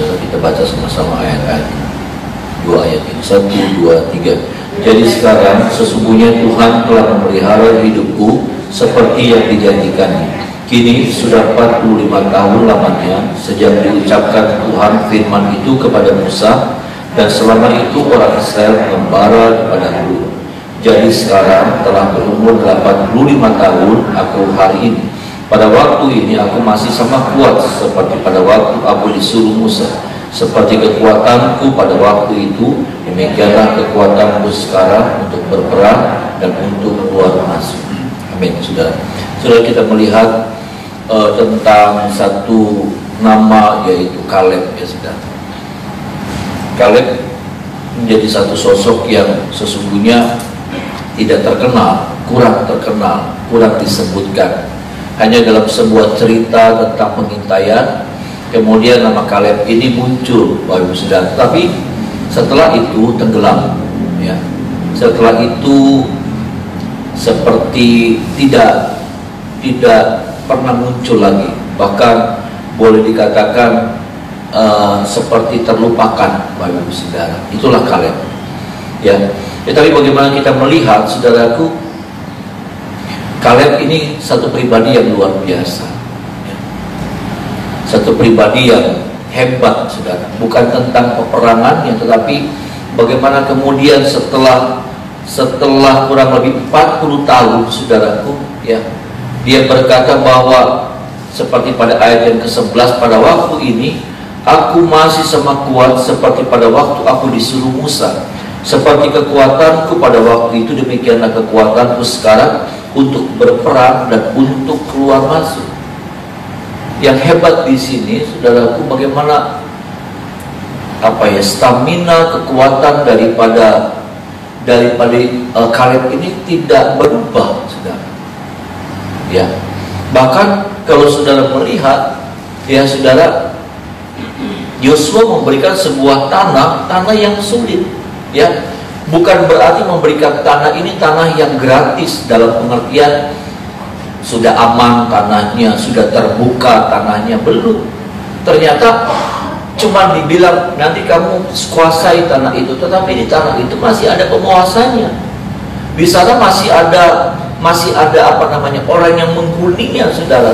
saudara, kita baca sama-sama ayat-ayat, dua ayat ini, 1, 2, 3. Jadi sekarang sesungguhnya Tuhan telah memelihara hidupku seperti yang dijanjikannya. Kini sudah 45 tahun lamanya sejak diucapkan Tuhan firman itu kepada Musa, dan selama itu orang Israel mengembara kepada Hur. Jadi sekarang telah berumur 85 tahun aku hari ini. Pada waktu ini aku masih sama kuat seperti pada waktu aku disuruh Musa. Seperti kekuatanku pada waktu itu, demikianlah kekuatanku sekarang untuk berperang dan untuk keluar masuk. Amin. Saudara, kita melihat tentang satu nama, yaitu Kaleb, ya saudara. Kaleb menjadi satu sosok yang sesungguhnya tidak terkenal, kurang terkenal, kurang disebutkan. Hanya dalam sebuah cerita tentang pengintaian, kemudian nama Kaleb ini muncul, Bapak Ibu Saudara. Tapi setelah itu tenggelam, ya. Setelah itu seperti tidak pernah muncul lagi. Bahkan boleh dikatakan seperti terlupakan, Bapak Ibu Saudara. Itulah Kaleb, ya. Tapi bagaimana kita melihat, saudaraku, Kaleb ini satu pribadi yang luar biasa, ya. Satu pribadi yang hebat, saudara. Bukan tentang peperangannya, tetapi bagaimana kemudian setelah kurang lebih 40 tahun, saudaraku, ya, dia berkata bahwa seperti pada ayat yang ke-11, pada waktu ini aku masih sama kuat seperti pada waktu aku disuruh Musa. Seperti kekuatanku pada waktu itu, demikianlah kekuatanku sekarang untuk berperang dan untuk keluar masuk. Yang hebat di sini, saudaraku, bagaimana stamina, kekuatan daripada Kaleb ini tidak berubah, saudara. Ya, bahkan kalau saudara melihat, ya saudara, Yosua memberikan sebuah tanah yang sulit, ya. Bukan berarti memberikan tanah ini tanah yang gratis, dalam pengertian sudah aman tanahnya, sudah terbuka tanahnya, belum. Ternyata cuma dibilang nanti kamu kuasai tanah itu, tetapi di tanah itu masih ada penguasanya. Di sana masih ada orang yang menghuninya, saudara,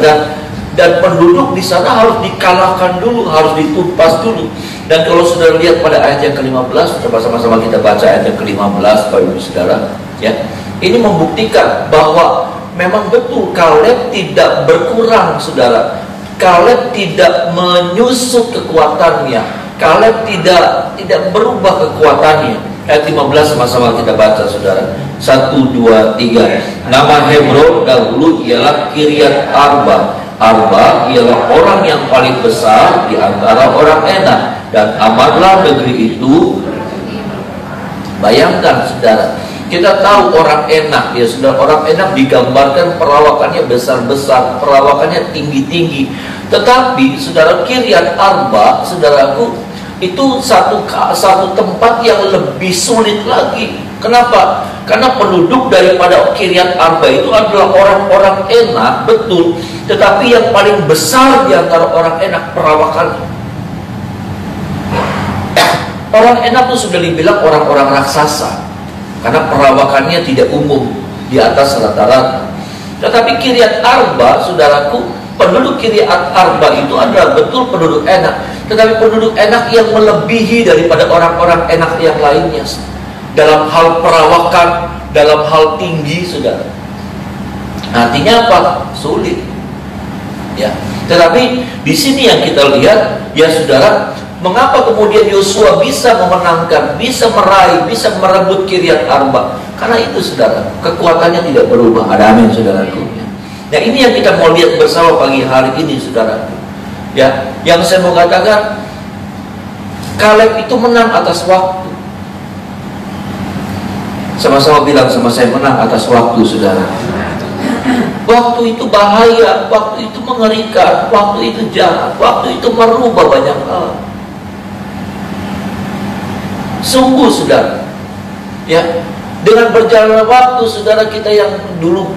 dan penduduk di sana harus dikalahkan dulu, harus ditumpas dulu. Dan kalau saudara lihat pada ayat yang ke-15, coba sama-sama kita baca ayat yang ke-15, Bapak Ibu Saudara, ya. Ini membuktikan bahwa memang betul Kaleb tidak berkurang, saudara. Kaleb tidak menyusut kekuatannya. Kaleb tidak berubah kekuatannya. Ayat 15 sama-sama kita baca, saudara. 1, 2, 3. Nama Hebron dahulu ialah Kiryat Arba. Arba ialah orang yang paling besar di antara orang Enak, dan amatlah negeri itu. Bayangkan, saudara, kita tahu orang Enak, ya saudara, orang Enak digambarkan perawakannya besar-besar, perawakannya tinggi-tinggi. Tetapi saudara, Kiryat Arba, saudaraku, itu satu tempat yang lebih sulit lagi. Kenapa? Karena penduduk daripada Kiryat Arba itu adalah orang-orang Enak, betul. Tetapi yang paling besar di antara orang Enak perawakannya. Orang Enak itu sudah dibilang orang-orang raksasa, karena perawakannya tidak umum, di atas rata-rata. Tetapi Kiryat Arba, saudaraku, penduduk Kiryat Arba itu adalah betul penduduk Enak, tetapi penduduk Enak yang melebihi daripada orang-orang Enak yang lainnya dalam hal perawakan, dalam hal tinggi, saudara. Artinya apa? Sulit, ya. Tetapi di sini yang kita lihat, ya saudara, mengapa kemudian Yosua bisa memenangkan, bisa meraih, bisa merebut Kiryat Arba? Karena itu, saudara, kekuatannya tidak berubah. Ada amin, saudaraku. Nah, ini yang kita mau lihat bersama pagi hari ini, saudara. Ya, yang saya mau katakan, Kaleb itu menang atas waktu. Sama-sama bilang sama saya, menang atas waktu, saudara. Waktu itu bahaya, waktu itu mengerikan, waktu itu jahat, waktu itu merubah banyak hal. Sungguh, saudara, ya, dengan berjalannya waktu, saudara, kita yang dulu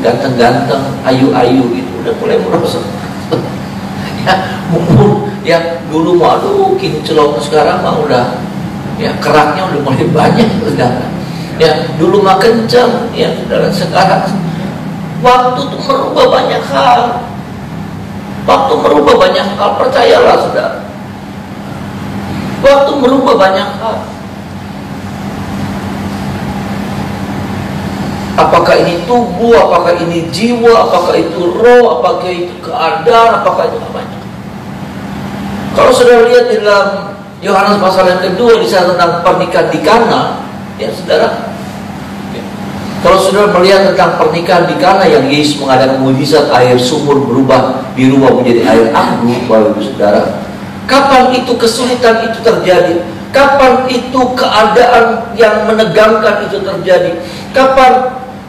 ganteng-ganteng, ayu-ayu gitu, udah mulai merosot. Ya, umur Ya, dulu mah aduh kinclong, sekarang mah udah ya keraknya udah mulai banyak, saudara. Ya, dulu mah kencang, ya saudara. Sekarang waktu itu merubah banyak hal. Waktu merubah banyak hal, percayalah saudara. Waktu merubah banyak hal. Apakah ini tubuh, apakah ini jiwa, apakah itu roh, apakah itu keadaan, apakah itu apa? Kalau saudara lihat di dalam Yohanes pasal yang kedua, di sana tentang pernikahan di Kana, ya saudara. Ya. Kalau saudara melihat tentang pernikahan di Kana yang Yesus mengadakan mujizat air sumur berubah menjadi air anggur, Bapak Ibu Saudara. Kapan itu kesulitan itu terjadi? Kapan itu keadaan yang menegangkan itu terjadi?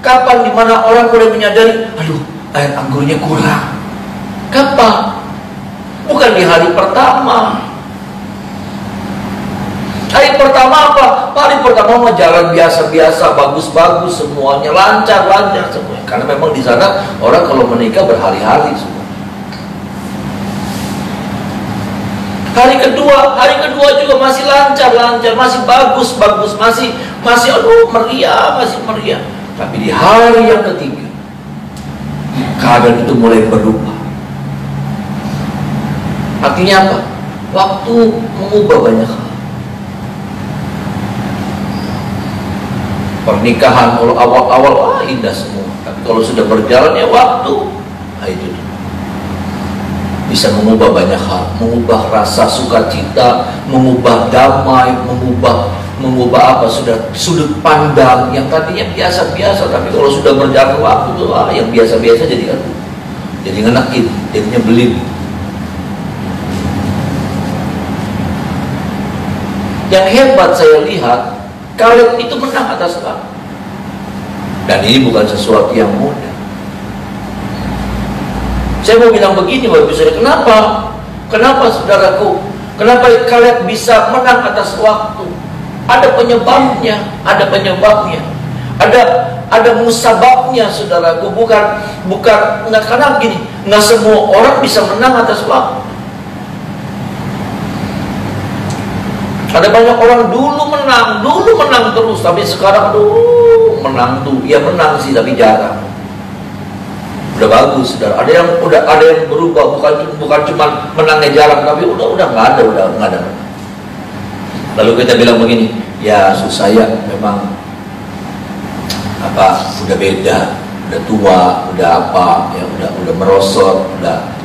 Kapan di mana orang mulai menyadari, aduh, air anggurnya kurang? Kapan? Bukan di hari pertama. Hari pertama apa? Hari pertama mau jalan biasa-biasa, bagus-bagus semuanya, lancar semuanya. Karena memang di sana orang kalau menikah berhari-hari semua. Hari kedua juga masih lancar, masih bagus, masih aduh meriah, masih meriah. Tapi di hari yang ketiga, keadaan itu mulai berubah. Artinya apa? Waktu mengubah banyak hal. Pernikahan kalau awal-awal indah semua, tapi kalau sudah berjalan ya waktu, itu bisa mengubah banyak hal, mengubah rasa sukacita, mengubah damai, mengubah apa sudah sudut pandang yang tadinya biasa-biasa, tapi kalau sudah berjalan waktu yang biasa-biasa jadi ngenekin, jadi nyebelin. Yang hebat saya lihat, Kaleb itu menang atas Balaam. Dan ini bukan sesuatu yang mudah. Saya mau bilang begini, Bapak Ibu Saudara, kenapa saudaraku? Kenapa Kaleb bisa menang atas waktu? Ada penyebabnya, ada musababnya, saudaraku. Bukan nggak, karena gini, nggak semua orang bisa menang atas waktu. Ada banyak orang dulu menang terus, tapi sekarang menang tuh, ya menang sih tapi jarang. Udah bagus, saudara. Ada yang berubah, bukan cuma menangnya jarang, tapi udah nggak ada. Lalu kita bilang begini, ya saya memang udah beda, udah tua, udah merosot, udah.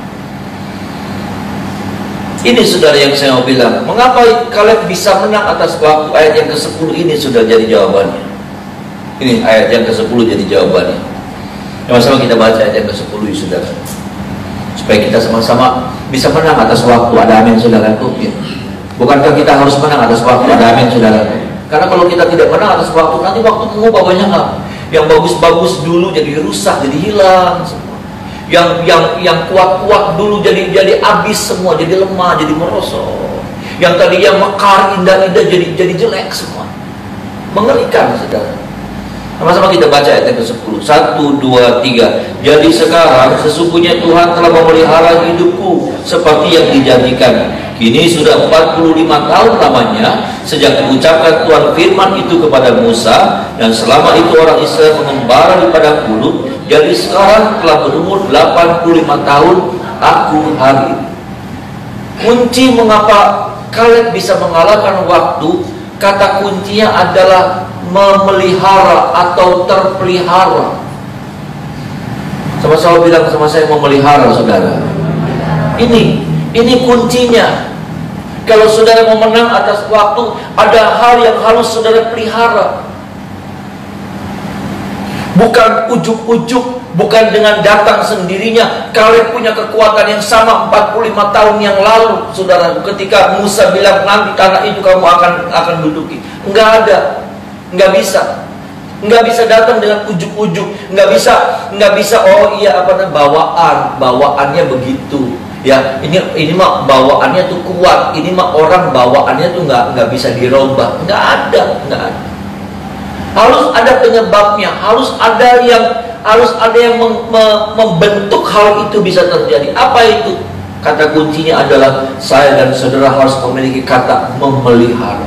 Ini saudara yang saya mau bilang, mengapa Kaleb bisa menang atas waktu? Ayat yang ke-10 ini sudah jadi jawabannya. Ini ayat yang ke-10 jadi jawabannya. Sama-sama kita baca ayat yang ke-10 ya saudara, supaya kita sama-sama bisa menang atas waktu. Ada amin saudaraku ya. Bukankah kita harus menang atas waktu? Ada amin saudaraku. Karena kalau kita tidak menang atas waktu, nanti waktu mengubah banyak hal. Yang bagus-bagus dulu jadi rusak, jadi hilang semua. Yang kuat-kuat dulu jadi habis semua, jadi lemah, jadi merosot. Yang tadi yang mekar, indah-indah jadi jelek semua. Mengerikan saudara. Sama-sama kita baca ayat yang ke-10. 1, 2, 3. Jadi sekarang sesungguhnya Tuhan telah memelihara hidupku seperti yang dijanjikan. Kini sudah 45 tahun lamanya sejak diucapkan Tuhan firman itu kepada Musa, dan selama itu orang Israel mengembara di padang gurun. Jadi sekarang telah berumur 85 tahun aku hari ini. Kunci mengapa Kaleb bisa mengalahkan waktu, kata kuncinya adalah memelihara atau terpelihara. Sama-sama bilang sama saya, memelihara saudara. Ini kuncinya. Kalau saudara mau menang atas waktu, ada hal yang harus saudara pelihara. Bukan ujuk-ujuk, bukan dengan datang sendirinya. Kaleb punya kekuatan yang sama 45 tahun yang lalu, saudara. Ketika Musa bilang nanti tanah itu kamu akan duduki, nggak ada, nggak bisa datang dengan ujuk-ujuk, nggak bisa. Oh iya bawaannya begitu. Ya ini mah bawaannya tuh kuat. Ini mah orang bawaannya tuh nggak bisa dirubah. Nggak ada. Harus ada penyebabnya, harus ada yang membentuk hal itu bisa terjadi. Apa itu? Kata kuncinya adalah saya dan saudara harus memiliki kata memelihara.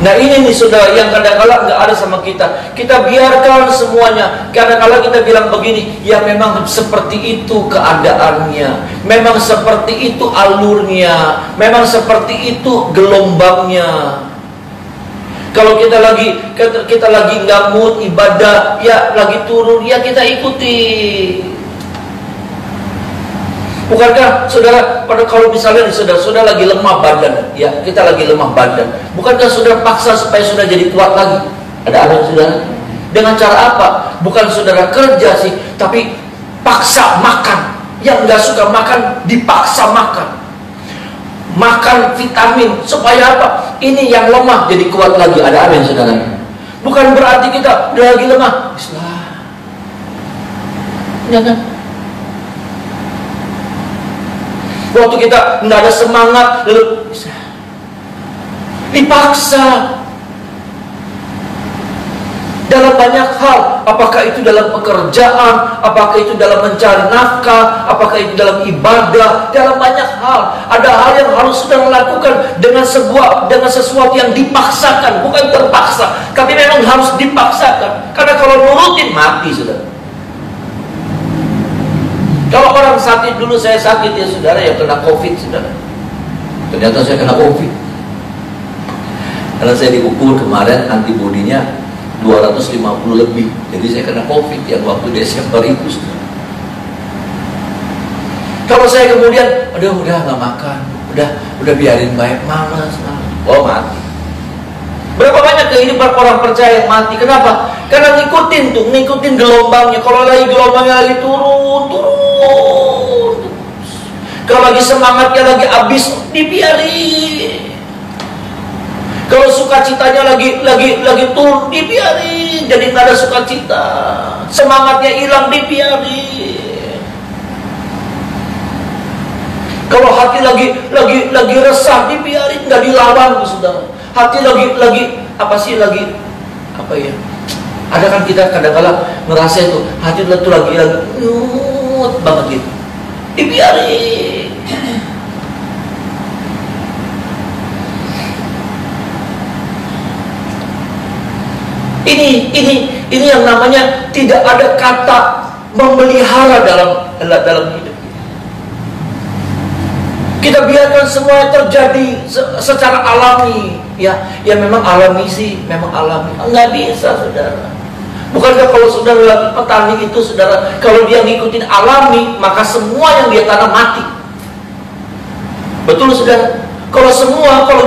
Nah ini nih saudara yang kadang-kadang nggak ada sama kita. Kita biarkan semuanya. Kadang-kadang kita bilang begini, ya memang seperti itu keadaannya, memang seperti itu alurnya, memang seperti itu gelombangnya. Kalau kita lagi nggak mood ibadah, ya lagi turun, ya kita ikuti. Bukankah saudara, pada kalau misalnya saudara lagi lemah badan, ya kita lagi lemah badan, bukankah saudara paksa supaya sudah jadi kuat lagi? Ada apa saudara? Dengan cara apa? Bukan saudara kerja sih, tapi paksa makan. Yang nggak suka makan dipaksa makan. Makan vitamin supaya apa? Ini yang lemah jadi kuat lagi. Ada apa saudara? Bukan berarti kita udah lagi lemah. Bismillah. Jangan. Waktu kita nggak ada semangat, lalu dipaksa dalam banyak hal. Apakah itu dalam pekerjaan, apakah itu dalam mencari nafkah, apakah itu dalam ibadah, dalam banyak hal. Ada hal yang harus saudara lakukan dengan sesuatu yang dipaksakan, bukan terpaksa, tapi memang harus dipaksakan. Karena kalau nurutin mati saudara. Kalau orang sakit, dulu saya sakit ya saudara, ya kena COVID saudara. Ternyata saya kena COVID. Karena saya diukur kemarin antibodinya 250 lebih. Jadi saya kena COVID yang waktu Desember itu saudara. Kalau saya kemudian, udah nggak makan, udah biarin baik, malas. Oh mati. Berapa banyak kehidupan orang percaya yang mati? Kenapa? Karena ngikutin gelombangnya. Kalau lagi gelombangnya lagi turun. Kalau lagi semangatnya lagi habis, dibiarin. Kalau sukacitanya lagi turun, dibiarin. Jadi nggak ada sukacita. Semangatnya hilang, dibiarin. Kalau hati lagi resah, dibiarin, nggak dilawan, saudara. Hati lagi apa ya? Ada kan kita kadang-kadang ngerasa itu hati itu lagi nyut banget gitu. Dibiarin. Ini yang namanya tidak ada kata memelihara dalam hidup. Kita biarkan semua terjadi secara alami. Ya memang alami sih, memang alami. Nggak bisa saudara. Bukankah kalau saudara lagi petani itu saudara, kalau dia ngikutin alami, maka semua yang dia tanam mati. Betul saudara? Kalau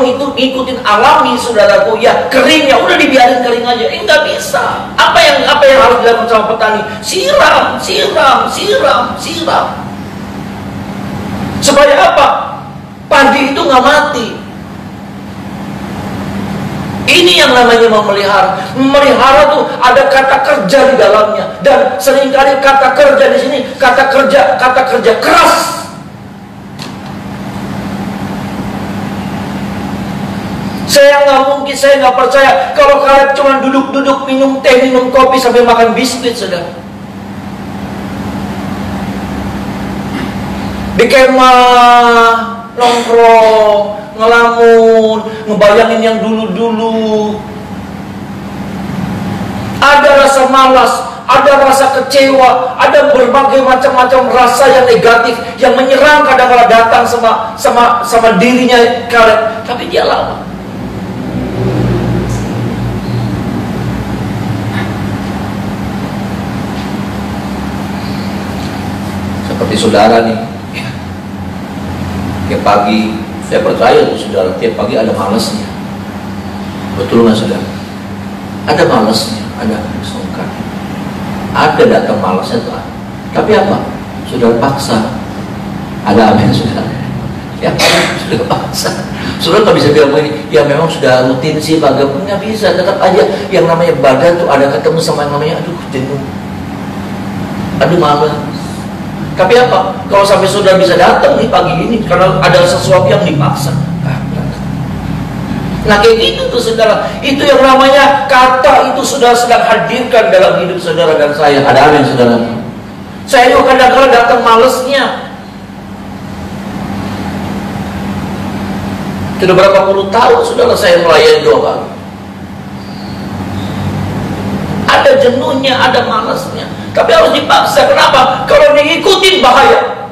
ngikutin alami saudaraku, ya kering, ya udah dibiarin kering aja. Nggak bisa. Apa yang harus dilakukan sama petani? Siram. Supaya apa? Padi itu nggak mati. Ini yang namanya memelihara. Memelihara tuh ada kata kerja di dalamnya. Dan seringkali kata kerja di sini kata kerja keras. Saya nggak percaya kalau kalian cuma duduk minum teh, minum kopi sambil makan biskuit, saudara. Di kemah, nongkrong, ngelamun, ngebayangin yang dulu-dulu. Ada rasa malas, ada rasa kecewa, ada berbagai macam-macam rasa yang negatif yang menyerang kadang-kadang datang sama dirinya kalian, tapi dia lawan. Seperti saudara nih. Tiap pagi, saya percaya tuh saudara, tiap pagi ada malasnya. Betul nggak saudara? Ada malasnya, ada sungkan. Ada datang malasnya tuh. Tapi apa? Saudara paksa. Ada apa saudara? Ya, sudah paksa. Saudara nggak bisa bilang begini, ya memang sudah rutin sih, nggak bisa. Tetap aja yang namanya badan tuh ada ketemu sama yang namanya, aduh jenuh, aduh malas. Tapi apa? Kalau sampai saudara bisa datang nih pagi ini karena ada sesuatu yang dipaksa. Nah kayak gitu tuh saudara. Itu yang namanya kata itu sudah sedang hadirkan dalam hidup saudara dan saya. Ada apa yang saudara? Saya juga kadang-kadang datang malesnya. Sudah berapa puluh tahun saudara saya melayani doa. Ada jenuhnya, ada malasnya, tapi harus dipaksa. Kenapa? Kalau diikutin bahaya.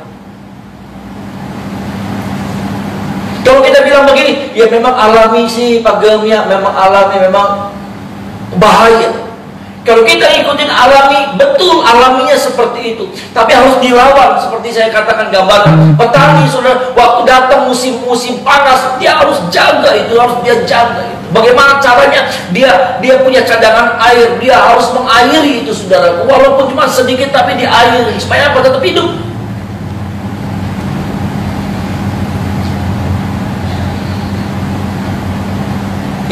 Kalau kita bilang begini, ya memang alami sih Pak Gemya, memang alami, memang bahaya. Kalau kita ikutin alami, betul alaminya seperti itu, tapi harus dilawan. Seperti saya katakan gambaran petani, saudara, waktu datang musim panas, dia harus jaga itu, harus dia jaga itu. Bagaimana caranya? Dia punya cadangan air, dia harus mengairi itu, saudara. Walaupun cuma sedikit, tapi diairi supaya apa? Tetap hidup.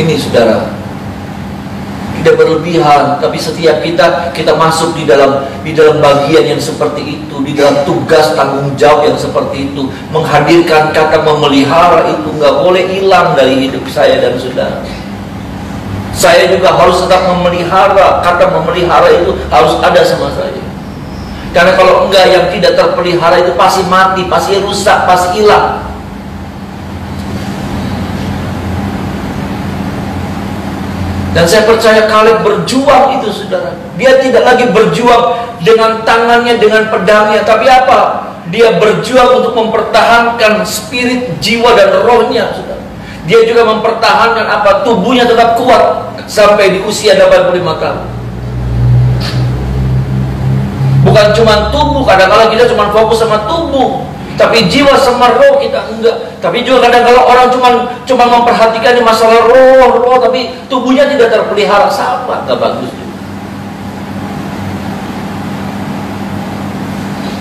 Ini saudara, tidak berlebihan, tapi setiap kita masuk di dalam bagian yang seperti itu, di dalam tugas tanggung jawab yang seperti itu, menghadirkan kata memelihara itu nggak boleh hilang dari hidup saya dan saudara. Saya juga harus tetap memelihara, kata memelihara itu harus ada sama saya. Karena kalau enggak, yang tidak terpelihara itu pasti mati, pasti rusak, pasti hilang. Dan saya percaya Kaleb berjuang itu, saudara. Dia tidak lagi berjuang dengan tangannya, dengan pedangnya, tapi apa? Dia berjuang untuk mempertahankan spirit, jiwa, dan rohnya, saudara. Dia juga mempertahankan apa? Tubuhnya tetap kuat sampai di usia 85 tahun. Bukan cuma tubuh, kadang-kadang kita cuma fokus sama tubuh, tapi jiwa sama roh kita enggak. Tapi juga kadang-kadang orang cuma memperhatikan di masalah roh, tapi tubuhnya tidak terpelihara, sama, enggak bagus juga.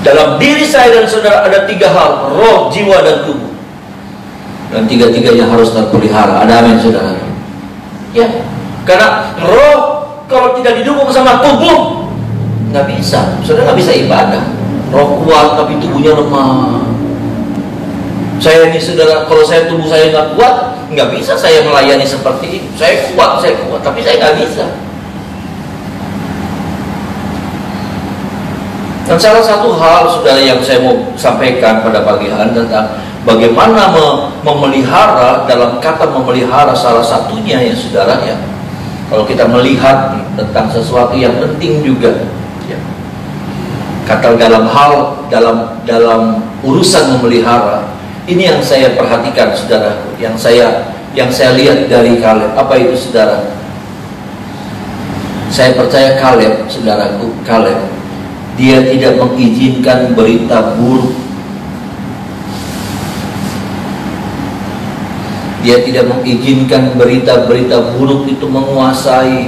Dalam diri saya dan saudara ada 3 hal: roh, jiwa, dan tubuh. Dan 3-tiganya harus terpelihara. Ada amin, saudara? Ya, karena roh kalau tidak didukung sama tubuh, nggak bisa. Saudara nggak bisa ibadah. Roh kuat tapi tubuhnya lemah. Saya ini, saudara, kalau tubuh saya nggak kuat, nggak bisa saya melayani seperti itu. Saya kuat, tapi saya nggak bisa. Dan salah satu hal, saudara, yang saya mau sampaikan pada pagi hari tentang bagaimana memelihara, dalam kata memelihara salah satunya ya, saudara, ya, kalau kita melihat tentang sesuatu yang penting juga, ya, kata dalam urusan memelihara, ini yang saya perhatikan, saudara, yang saya lihat dari Kaleb. Apa itu, saudara? Saya percaya Kaleb, saudaraku, Kaleb, dia tidak mengizinkan berita buruk. Dia tidak mengizinkan berita-berita buruk itu menguasai.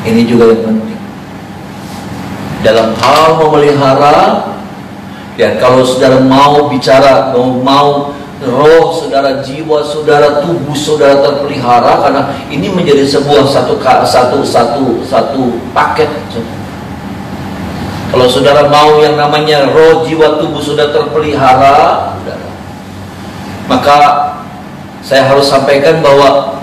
Ini juga yang penting dalam hal memelihara. Dan kalau saudara mau bicara, mau roh saudara, jiwa saudara, tubuh saudara terpelihara, karena ini menjadi sebuah satu paket. Kalau saudara mau yang namanya roh, jiwa, tubuh saudara terpelihara, maka saya harus sampaikan bahwa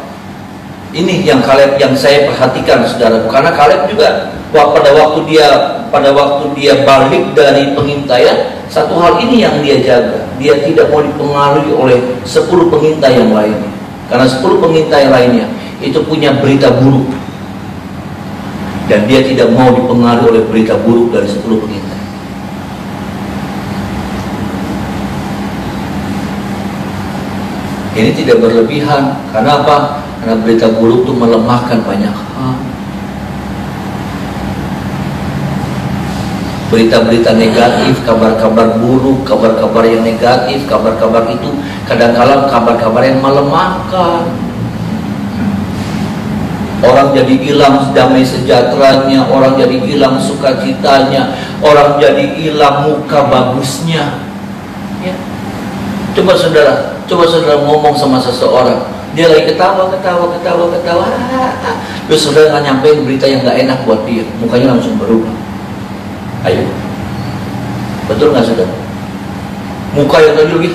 ini yang Kaleb, yang saya perhatikan, saudara. Karena Kaleb juga pada waktu dia balik dari pengintaian, satu hal ini yang dia jaga. Dia tidak mau dipengaruhi oleh 10 pengintai yang lainnya. Karena 10 pengintai lainnya itu punya berita buruk, dan dia tidak mau dipengaruhi oleh berita buruk dari 10 pengintai. Ini tidak berlebihan. Karena apa? Karena berita buruk itu melemahkan banyak hal. Berita-berita negatif, kabar-kabar buruk, kabar-kabar yang negatif, kabar-kabar itu kadang-kadang kabar-kabar yang melemahkan. Orang jadi hilang damai sejahteranya, orang jadi hilang sukacitanya, orang jadi hilang muka bagusnya. Ya. Coba saudara ngomong sama seseorang, dia lagi ketawa. Terus saudara nggak nyampein berita yang nggak enak buat dia, mukanya langsung berubah. Ayo, betul nggak, saudara? Muka yang tadi lagi,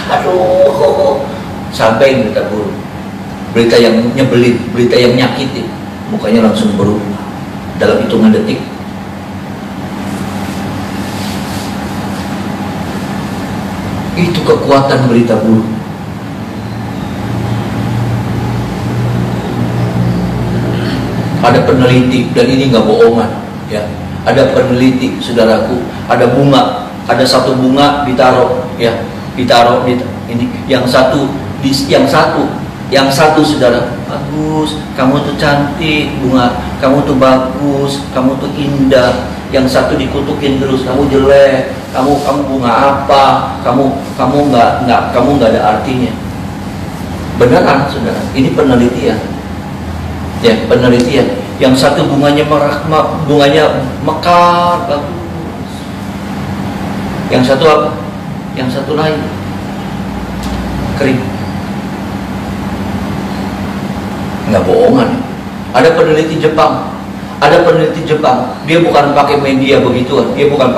aduh, sampai berita buruk, berita yang nyebelin, berita yang nyakitin, mukanya langsung berubah. dalam hitungan detik. Itu kekuatan berita buruk. Ada peneliti, dan ini nggak bohongan, ya. Ada peneliti, saudaraku. Ada bunga, ada satu bunga ditaruh, ya, ditaruh di ini. Yang satu, saudara, bagus. Kamu tuh cantik, bunga. Kamu tuh bagus. Kamu tuh indah. Yang satu dikutukin terus, kamu jelek. Kamu bunga apa? Kamu nggak ada artinya. Beneran, saudara. Ini penelitian. Ya, penelitian. Yang satu bunganya mekar, bagus. Yang satu apa? Yang satu lain kering. Nggak bohongan. Ada peneliti Jepang. Dia bukan pakai media begituan. Dia bukan.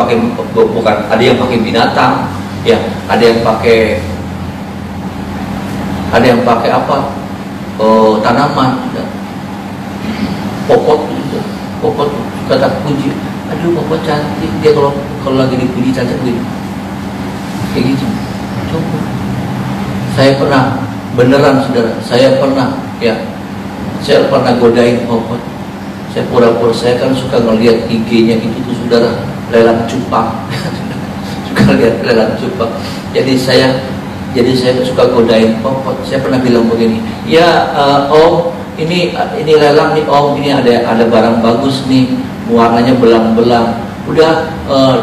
Ada yang pakai binatang, ya. Ada yang pakai apa? Tanaman. Popot kata puji, aduh popot cantik. Dia kalau lagi dipuji cantik begini, kayak gitu. Coba, saya pernah, beneran saudara, saya pernah godain popot. Saya pura-pura, saya kan suka ngelihat IG-nya itu tuh saudara, lelang cupang. Suka lihat lelang cupang. Jadi saya suka godain popot. Saya pernah bilang begini, ya Om, ini lelang nih Om, ini ada barang bagus nih, warnanya belang-belang. Udah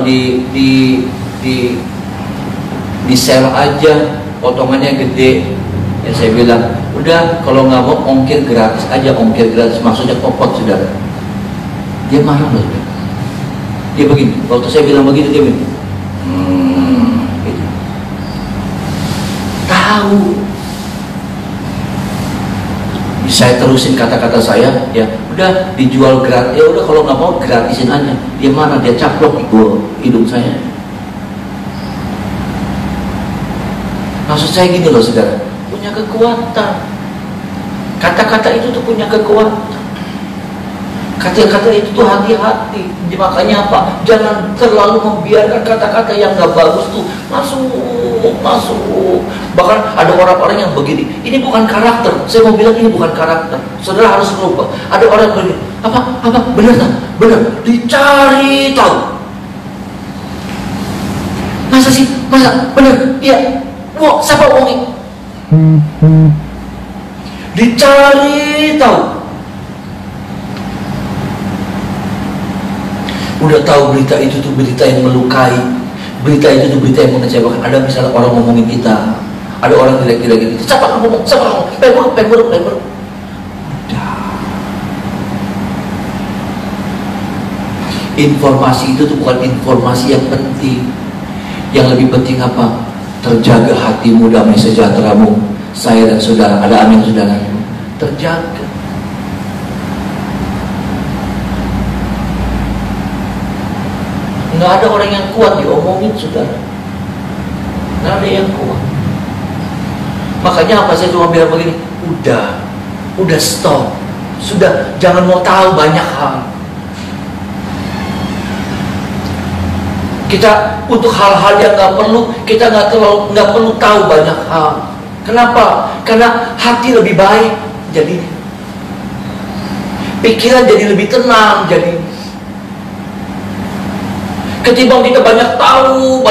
di sell aja, potongannya gede. Ya saya bilang, udah kalau nggak mau ongkir gratis aja, ongkir gratis. Maksudnya popot, saudara. Dia marah loh. Dia begini, waktu saya bilang begitu dia begini. Gitu. Tahu. Saya terusin kata-kata saya, ya udah dijual gratis, ya udah kalau nggak mau gratisin aja. Dia mana? Dia caplok hidung saya. Maksud saya gini loh saudara, punya kekuatan. Kata-kata itu tuh punya kekuatan. Kata-kata itu tuh hati-hati. Makanya apa? Jangan terlalu membiarkan kata-kata yang nggak bagus tuh masuk. Bahkan ada orang-orang yang begini, ini bukan karakter. Saya mau bilang ini bukan karakter. Saudara harus merubah. Ada orang yang begini, apa? Benar tak? Benar. Dicari tahu. Masa sih? Masa? Benar? Iya. Wah, siapa omongin? Dicari tahu. Udah tahu berita itu tuh berita yang melukai, berita itu tuh berita yang mengecewakan. Ada misalnya orang ngomongin kita, ada orang jelek-jelek kita. Siapa ngomong? Pemburuk. Udah. Informasi itu tuh bukan informasi yang penting. Yang lebih penting apa? Terjaga hatimu, damai sejahteramu. Saya dan saudara, ada amin saudara. Terjaga. Nggak ada orang yang kuat diomongin saudara. Nggak ada yang kuat. Makanya apa, saya cuma bilang begini, udah stop. Sudah, jangan mau tahu banyak hal. Kita untuk hal-hal yang nggak perlu, kita nggak perlu tahu banyak hal. Kenapa? Karena hati lebih baik jadi, pikiran jadi lebih tenang jadi. Ketimbang kita banyak tahu,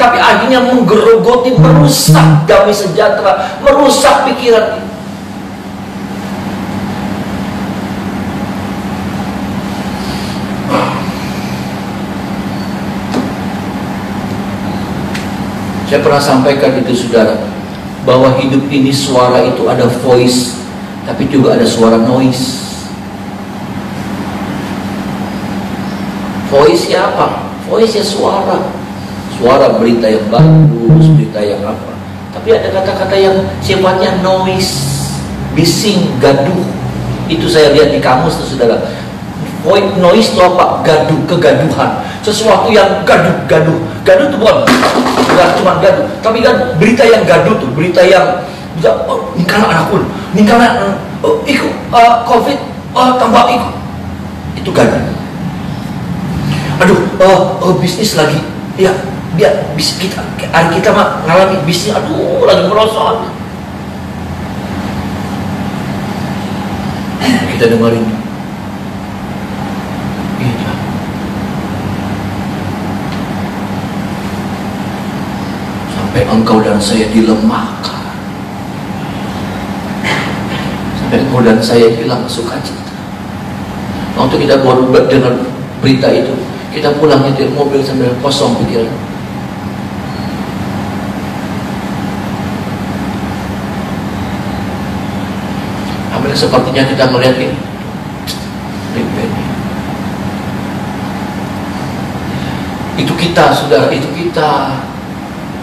tapi akhirnya menggerogoti, merusak damai sejahtera, merusak pikiran kita. Saya pernah sampaikan itu saudara, bahwa hidup ini suara itu ada voice, tapi juga ada suara noise. Voice ya apa? Voice ya suara. Suara berita yang bagus, berita yang apa. Tapi ada kata-kata yang sifatnya noise, bising, gaduh. Itu saya lihat di kamus tuh saudara. Noise itu apa? Gaduh, kegaduhan. Sesuatu yang gaduh. Gaduh itu bukan cuma gaduh, tapi kan berita yang gaduh tuh, berita yang ini karena anakku, ini karena ikut COVID, tambah ikut. Itu gaduh. Aduh, bisnis lagi. Ya, biar kita hari kita mah ngalami bisnis, aduh lagi merosot. Kita dengerin. Iya. Sampai engkau dan saya dilemahkan. Sampai engkau dan saya hilang sukacita. Waktu kita baru dengar berita itu, kita pulang nyetir mobil sambil kosong pikiran. Hampir sepertinya kita melihat ini. Itu kita, saudara, itu kita.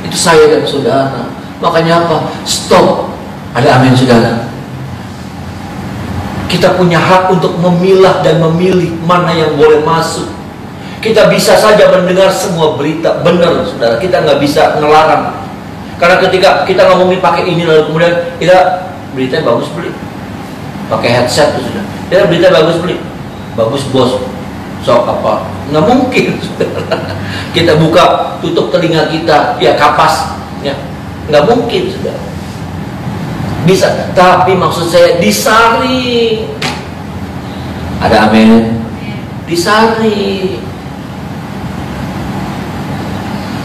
Itu saya dan saudara. Makanya apa? Stop. Ada amin, saudara. Kita punya hak untuk memilah dan memilih mana yang boleh masuk. Kita bisa saja mendengar semua berita, benar, saudara. Kita nggak bisa ngelarang. Karena ketika kita ngomongin pakai ini, lalu kemudian kita berita bagus beli, pakai headset tuh sudah. Kita berita bagus beli, bagus bos. Sok apa? Nggak mungkin, saudara. Kita buka, tutup telinga kita, ya kapas, ya nggak mungkin, saudara. Bisa, tapi maksud saya disaring. Ada amin? Disaring.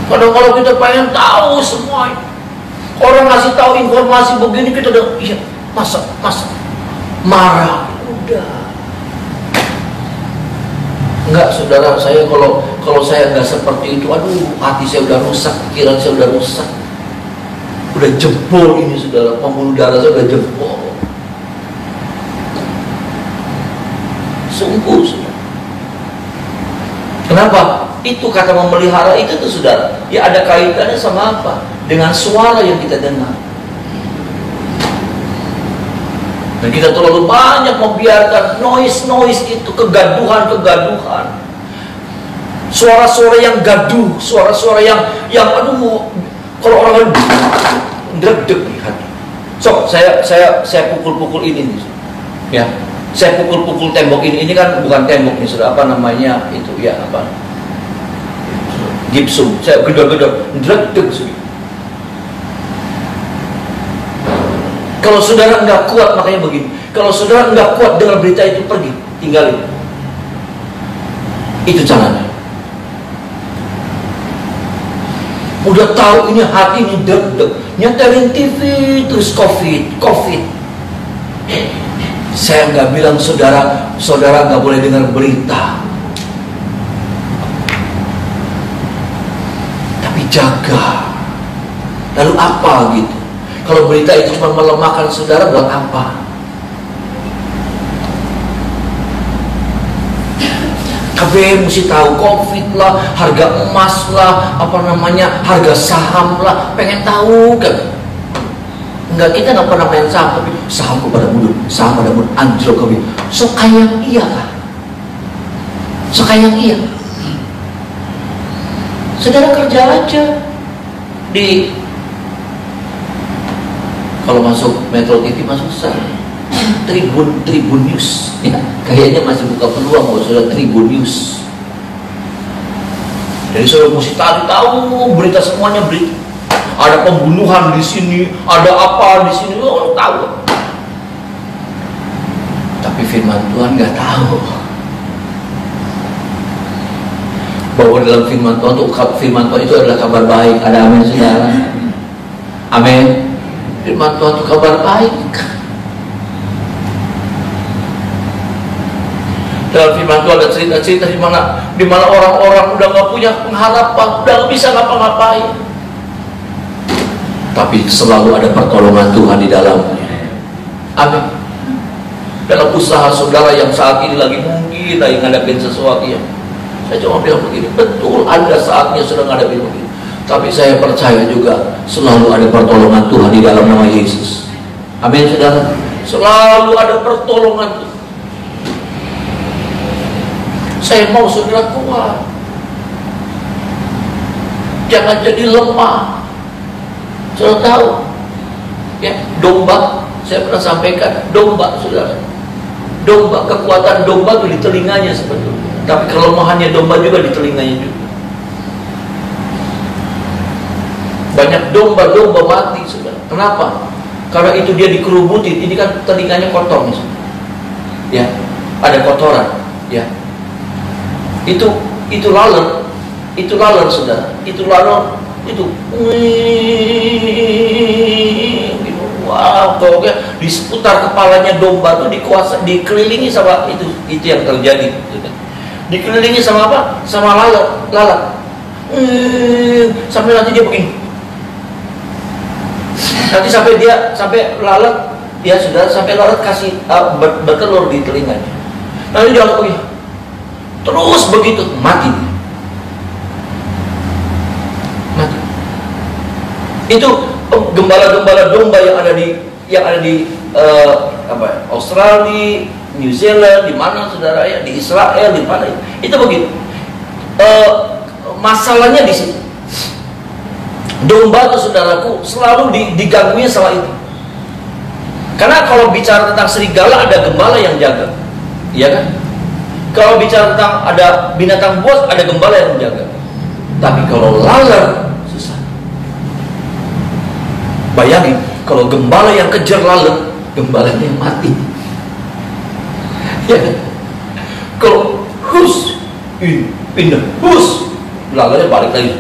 Kadang kalau kita pengen tahu semua, orang ngasih tahu informasi begini, kita udah, iya, masa marah, udah. Enggak, saudara, saya kalau saya nggak seperti itu, aduh, hati saya udah rusak, pikiran saya udah rusak. Udah jebol ini, saudara, pembuluh darah saya udah jebol. Sungguh, saudara. Kenapa? Itu kata memelihara itu tuh, saudara. Ya ada kaitannya sama apa? Dengan suara yang kita dengar. Dan kita terlalu banyak membiarkan noise itu, kegaduhan. Suara-suara yang gaduh, suara-suara yang aduh, kalau orang dreg-deg di hati. So, saya pukul-pukul ini nih. Ya. Saya pukul-pukul tembok ini. Ini kan bukan tembok nih, saudara. Apa namanya? Itu ya apa? Gipsum. Saya gedor-gedor, dreg-deg sih. Kalau saudara nggak kuat, makanya begini. Kalau saudara nggak kuat dengan berita itu, pergi, tinggalin. Itu caranya. Udah tahu ini hati ini deg-deg, nyetelin TV terus COVID. Saya nggak bilang saudara nggak boleh dengar berita, tapi jaga. Lalu apa gitu? Kalau berita itu cuma melemahkan saudara, buat apa? KBR mesti tahu COVID lah, harga emas lah, apa namanya, harga saham lah, pengen tahu kan? Enggak, kita nggak pernah main saham, tapi saham pada mundur, anjlok kami. Sekayang iya kan? Sekayang iya. Saudara kerja aja di, kalau masuk Metro TV masuk sana. Tribun News, ya, kayaknya masih buka peluang kalau sudah Tribun News. Jadi saya mesti tahu berita semuanya, berita. Ada pembunuhan di sini, ada apa di sini, lo tahu. Tapi firman Tuhan nggak tahu bahwa dalam firman Tuhan itu adalah kabar baik. Ada amin, saudara? Amin. Firman Tuhan itu kabar baik. Dalam firman Tuhan ada cerita-cerita di mana orang-orang udah nggak punya pengharapan, udah nggak bisa ngapa-ngapain, tapi selalu ada pertolongan Tuhan di dalamnya. Amin. Dalam usaha saudara yang saat ini lagi mungkin lagi ngadepin sesuatu yang, saya cuma bilang begini, betul ada saatnya sudah ngadepin begini, tapi saya percaya juga selalu ada pertolongan Tuhan di dalam nama Yesus. Amin, saudara. Selalu ada pertolongan Tuhan. Saya mau saudara kuat, jangan jadi lemah. Saudara tahu ya, domba, saya pernah sampaikan, domba, saudara Domba, kekuatan domba itu di telinganya sebetulnya, tapi kelemahannya domba juga di telinganya juga. Banyak domba-domba mati sudah. Kenapa? Karena itu dia dikerubutin. Ini kan telinganya kotor nih, ya, ada kotoran, ya. Itu laler, saudara. Itu laler, itu. Wow, pokoknya di seputar kepalanya domba tuh dikelilingi sama itu yang terjadi. Dikelilingi sama apa? Sama lalat. Sampai nanti dia begini. Nanti sampai lalat, ya sudah, sampai lalat kasih bertelur di telinganya. Nanti dia begini. Terus begitu mati. Itu gembala-gembala domba yang ada di Australia, New Zealand, di mana saudara ya, di Israel, di mana itu begitu. Masalahnya di sini. Domba itu saudaraku selalu diganggunya sama itu. Karena kalau bicara tentang serigala ada gembala yang jaga, iya kan? Kalau bicara tentang ada binatang buas ada gembala yang menjaga. Tapi kalau lalat susah. Bayangin kalau gembala yang kejar lalat, gembalanya yang mati. Ya kan? Kalau pindah, lalatnya balik lagi,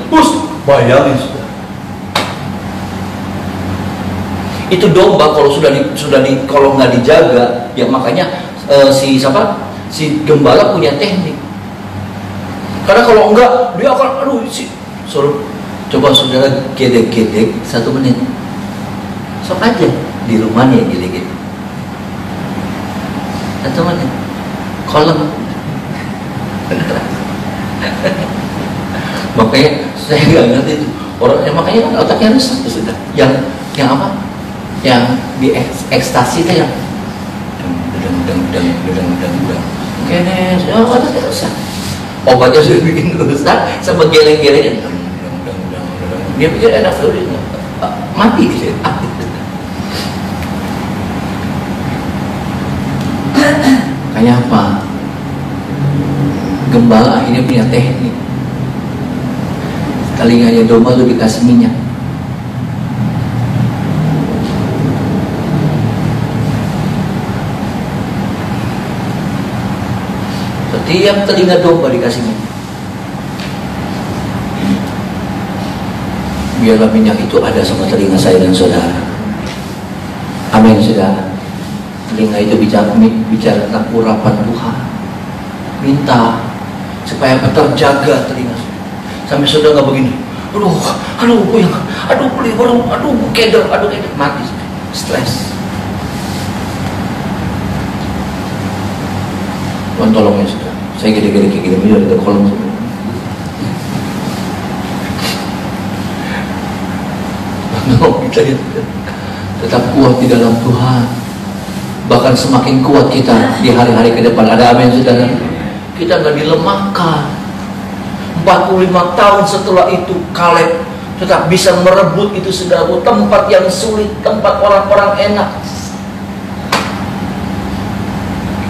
bayangin sudah. Itu domba kalau kalau nggak dijaga, ya makanya si gembala punya teknik. Karena kalau enggak dia akan suruh coba saudara gedek 1 menit. Sok aja di rumahnya gedek 1 menit. Kolom. Makanya saya nggak ngerti itu orang, makanya kan otaknya rusak sudah. Yang apa? Yang di ekstasi itu yang kayaknya otaknya rusak. Obatnya sudah bikin rusak sama geleng-geleng. Dia pikir enak sekali, mati gitu. Kayak apa? Gembala akhirnya punya teknik. Telinganya domba itu dikasih minyak. Setiap telinga domba dikasih minyak. Biarlah minyak itu ada sama telinga saya dan saudara. Amin saudara. Telinga itu bicara tentang urapan Tuhan. Minta supaya terjaga telinga. Sampai saudara nggak begini. Aduh, puyeng. Aduh, kedel, mati. Stres. Tuhan tolong ya saudara. Saya gede-gede kayak gini, udah ada kolom semua. Kita tetap kuat di dalam Tuhan. Bahkan semakin kuat kita di hari-hari ke depan. Ada amin saudara. Kita nggak dilemahkan. 45 tahun setelah itu Kaleb tetap bisa merebut itu saudara, tempat yang sulit, tempat orang-orang enak.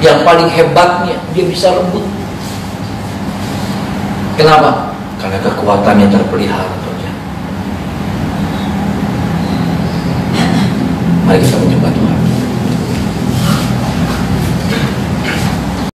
Yang paling hebatnya dia bisa rebut. Kenapa? Karena kekuatannya terpelihara. Mari kita menyembah Tuhan.